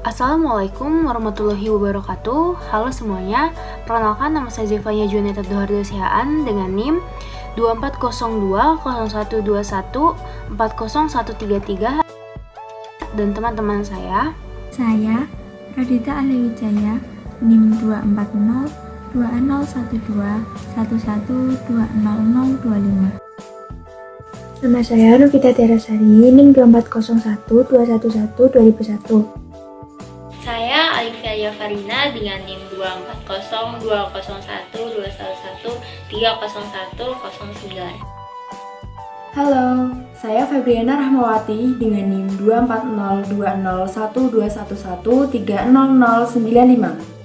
Assalamualaikum warahmatullahi wabarakatuh. Halo semuanya, perkenalkan nama saya Zevanya Juneta Dohardo Sihaan dengan NIM 24020121 40133 dan teman-teman saya. Saya Radita Alewijaya, NIM 240 2012 11200025. Nama saya Nukita Tiarasari, NIM 2401 211 2001. Saya Alifia Yafarina dengan NIM 240 201 211 30109. Halo, saya Febriana Rahmawati dengan NIM 240 201 211 30095.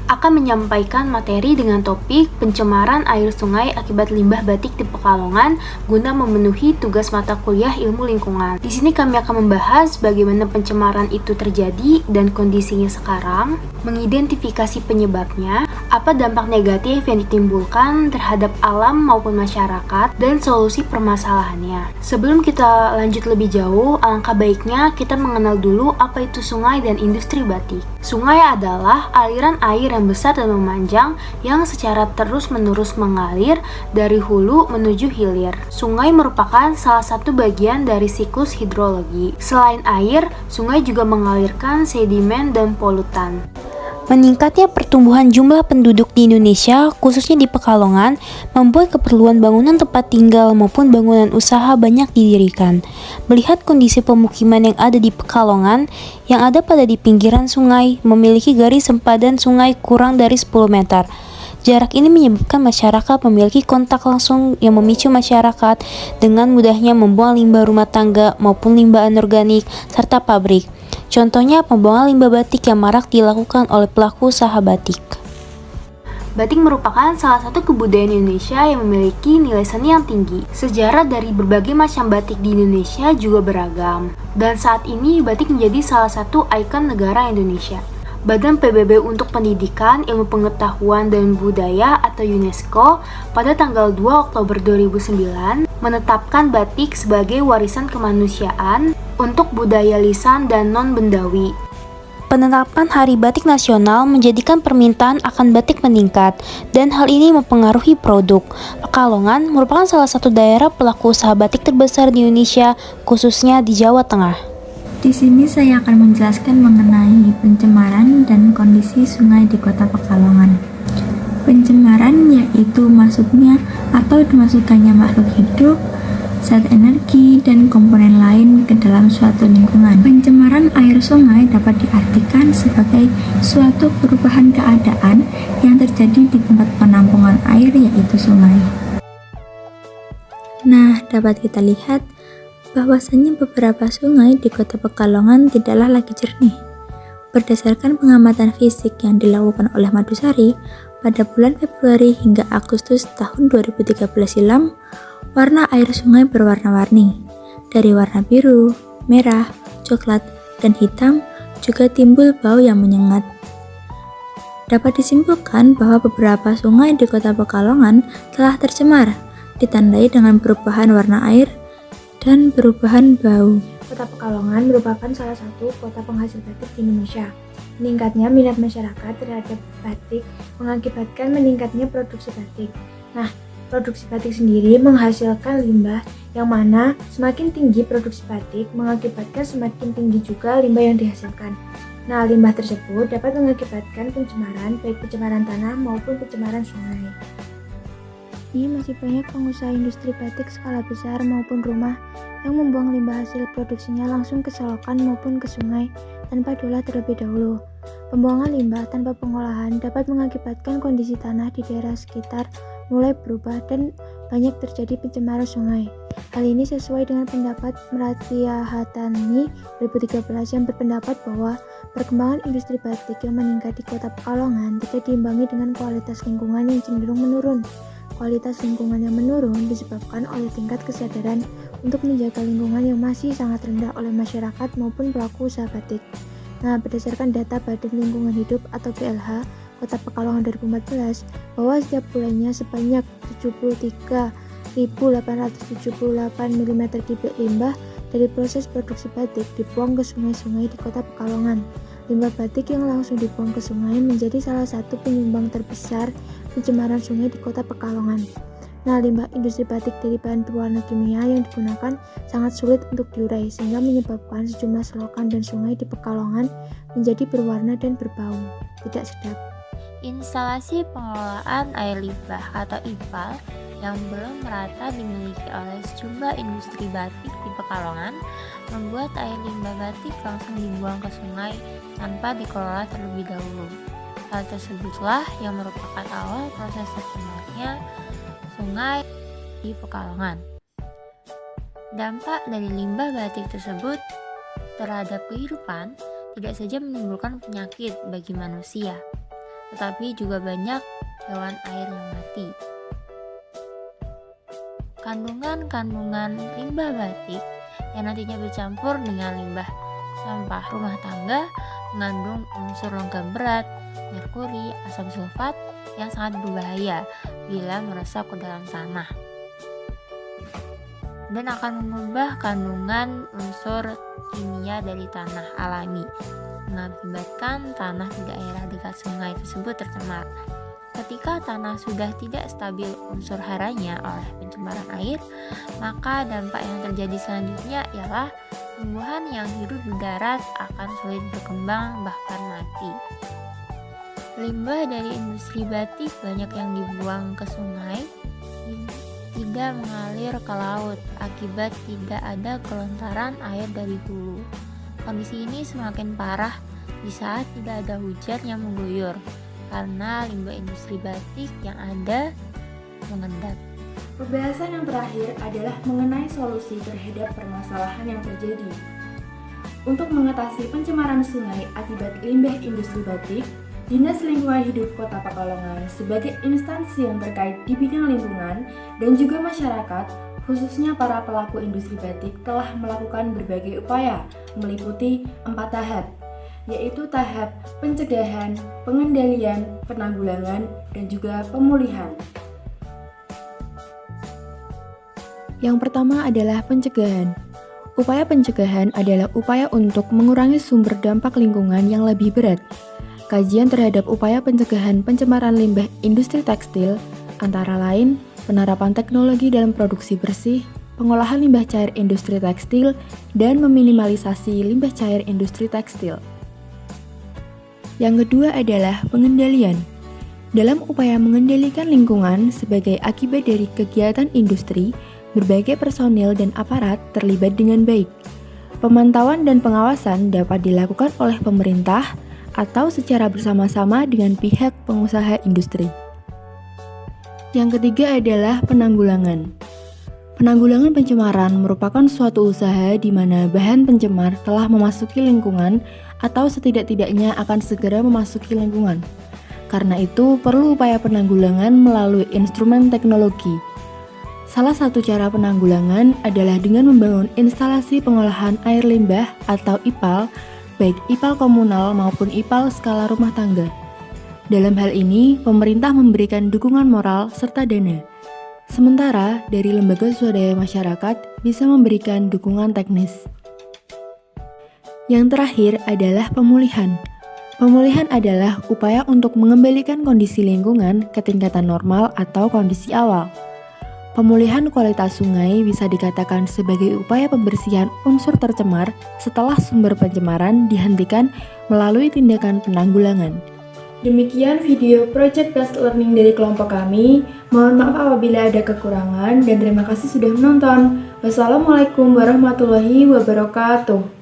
Akan menyampaikan materi dengan topik pencemaran air sungai akibat limbah batik di Pekalongan guna memenuhi tugas mata kuliah ilmu lingkungan. Di sini kami akan membahas bagaimana pencemaran itu terjadi dan kondisinya sekarang, mengidentifikasi penyebabnya, apa dampak negatif yang ditimbulkan terhadap alam maupun masyarakat, dan solusi permasalahannya. Sebelum kita lanjut lebih jauh, alangkah baiknya kita mengenal dulu apa itu sungai dan industri batik. Sungai adalah aliran air yang besar dan memanjang yang secara terus-menerus mengalir dari hulu menuju hilir. Sungai merupakan salah satu bagian dari siklus hidrologi. Selain air, sungai juga mengalirkan sedimen dan polutan. Meningkatnya pertumbuhan jumlah penduduk di Indonesia, khususnya di Pekalongan, membuat keperluan bangunan tempat tinggal maupun bangunan usaha banyak didirikan. Melihat kondisi pemukiman yang ada di Pekalongan, yang ada pada di pinggiran sungai, memiliki garis sempadan sungai kurang dari 10 meter. Jarak ini menyebabkan masyarakat memiliki kontak langsung yang memicu masyarakat dengan mudahnya membuang limbah rumah tangga maupun limbah anorganik serta pabrik. Contohnya pembuangan limbah batik yang marak dilakukan oleh pelaku usaha batik. Batik merupakan salah satu kebudayaan Indonesia yang memiliki nilai seni yang tinggi. Sejarah dari berbagai macam batik di Indonesia juga beragam. Dan saat ini batik menjadi salah satu ikon negara Indonesia. Badan PBB untuk Pendidikan, Ilmu Pengetahuan dan Budaya atau UNESCO pada tanggal 2 Oktober 2009 menetapkan batik sebagai warisan kemanusiaan untuk budaya lisan dan non-bendawi. Penetapan Hari Batik Nasional menjadikan permintaan akan batik meningkat, dan hal ini mempengaruhi produk. Pekalongan merupakan salah satu daerah pelaku usaha batik terbesar di Indonesia, khususnya di Jawa Tengah. Di sini saya akan menjelaskan mengenai pencemaran dan kondisi sungai di Kota Pekalongan. Pencemaran yaitu masuknya atau dimasukkannya makhluk hidup, zat energi, dan komponen lain ke dalam suatu lingkungan. Pencemaran air sungai dapat diartikan sebagai suatu perubahan keadaan yang terjadi di tempat penampungan air yaitu sungai. Nah, dapat kita lihat bahwasannya beberapa sungai di Kota Pekalongan tidaklah lagi jernih. Berdasarkan pengamatan fisik yang dilakukan oleh Madusari, pada bulan Februari hingga Agustus tahun 2013 silam, warna air sungai berwarna-warni. Dari warna biru, merah, coklat, dan hitam juga timbul bau yang menyengat. Dapat disimpulkan bahwa beberapa sungai di Kota Pekalongan telah tercemar, ditandai dengan perubahan warna air dan perubahan bau. Kota Pekalongan merupakan salah satu kota penghasil batik di Indonesia. Meningkatnya minat masyarakat terhadap batik mengakibatkan meningkatnya produksi batik. Nah, produksi batik sendiri menghasilkan limbah yang mana semakin tinggi produksi batik mengakibatkan semakin tinggi juga limbah yang dihasilkan. Nah, limbah tersebut dapat mengakibatkan pencemaran, baik pencemaran tanah maupun pencemaran sungai. Ini masih banyak pengusaha industri batik skala besar maupun rumah yang membuang limbah hasil produksinya langsung ke selokan maupun ke sungai tanpa diolah terlebih dahulu. Pembuangan limbah tanpa pengolahan dapat mengakibatkan kondisi tanah di daerah sekitar mulai berubah dan banyak terjadi pencemaran sungai. Hal ini sesuai dengan pendapat Meratia Hatani 2013 yang berpendapat bahwa perkembangan industri batik yang meningkat di Kota Pekalongan tidak diimbangi dengan kualitas lingkungan yang cenderung menurun. Kualitas lingkungan yang menurun disebabkan oleh tingkat kesadaran untuk menjaga lingkungan yang masih sangat rendah oleh masyarakat maupun pelaku usaha batik. Nah, berdasarkan data Badan Lingkungan Hidup atau BLH Kota Pekalongan 2014, bahwa setiap bulannya sebanyak 73.878 mm kubik limbah dari proses produksi batik dibuang ke sungai-sungai di kota Pekalongan. Limbah batik yang langsung dibuang ke sungai menjadi salah satu penyumbang terbesar pencemaran sungai di kota Pekalongan. Nah, limbah industri batik dari bahan berwarna kimia yang digunakan sangat sulit untuk diurai sehingga menyebabkan sejumlah selokan dan sungai di Pekalongan menjadi berwarna dan berbau tidak sedap. Instalasi pengelolaan air limbah atau IPAL yang belum merata dimiliki oleh sejumlah industri batik di Pekalongan membuat air limbah batik langsung dibuang ke sungai tanpa dikelola terlebih dahulu. Hal tersebutlah yang merupakan awal proses tercemarnya sungai di Pekalongan. Dampak dari limbah batik tersebut terhadap kehidupan tidak saja menimbulkan penyakit bagi manusia, tetapi juga banyak hewan air yang mati. Kandungan-kandungan limbah batik yang nantinya bercampur dengan limbah sampah rumah tangga mengandung unsur logam berat, merkuri, asam sulfat yang sangat berbahaya bila meresap ke dalam tanah dan akan mengubah kandungan unsur kimia dari tanah alami, mengakibatkan tanah di daerah dekat sungai tersebut tercemar. Ketika tanah sudah tidak stabil unsur haranya oleh pencemaran air, maka dampak yang terjadi selanjutnya ialah tumbuhan yang hidup di darat akan sulit berkembang bahkan mati. Limbah dari industri batik banyak yang dibuang ke sungai, tidak mengalir ke laut akibat tidak ada kelontaran air dari hulu. Kondisi ini semakin parah di saat tidak ada hujan yang mengguyur karena limbah industri batik yang ada mengendap. Pembahasan yang terakhir adalah mengenai solusi terhadap permasalahan yang terjadi. Untuk mengatasi pencemaran sungai akibat limbah industri batik, Dinas Lingkungan Hidup Kota Pekalongan sebagai instansi yang terkait di bidang lingkungan dan juga masyarakat, khususnya para pelaku industri batik telah melakukan berbagai upaya meliputi 4 tahap, yaitu tahap pencegahan, pengendalian, penanggulangan, dan juga pemulihan. Yang pertama adalah pencegahan. Upaya pencegahan adalah upaya untuk mengurangi sumber dampak lingkungan yang lebih berat. Kajian terhadap upaya pencegahan pencemaran limbah industri tekstil antara lain penerapan teknologi dalam produksi bersih, pengolahan limbah cair industri tekstil, dan meminimalisasi limbah cair industri tekstil. Yang kedua adalah pengendalian. Dalam upaya mengendalikan lingkungan sebagai akibat dari kegiatan industri, berbagai personil dan aparat terlibat dengan baik. Pemantauan dan pengawasan dapat dilakukan oleh pemerintah atau secara bersama-sama dengan pihak pengusaha industri. Yang ketiga adalah penanggulangan. Penanggulangan pencemaran merupakan suatu usaha di mana bahan pencemar telah memasuki lingkungan atau setidak-tidaknya akan segera memasuki lingkungan. Karena itu, perlu upaya penanggulangan melalui instrumen teknologi. Salah satu cara penanggulangan adalah dengan membangun instalasi pengolahan air limbah atau IPAL, baik IPAL komunal maupun IPAL skala rumah tangga. Dalam hal ini, pemerintah memberikan dukungan moral serta dana. Sementara, dari lembaga swadaya masyarakat bisa memberikan dukungan teknis. Yang terakhir adalah pemulihan. Pemulihan adalah upaya untuk mengembalikan kondisi lingkungan ke tingkatan normal atau kondisi awal. Pemulihan kualitas sungai bisa dikatakan sebagai upaya pembersihan unsur tercemar setelah sumber pencemaran dihentikan melalui tindakan penanggulangan. Demikian video Project Based Learning dari kelompok kami. Mohon maaf apabila ada kekurangan dan terima kasih sudah menonton. Wassalamualaikum warahmatullahi wabarakatuh.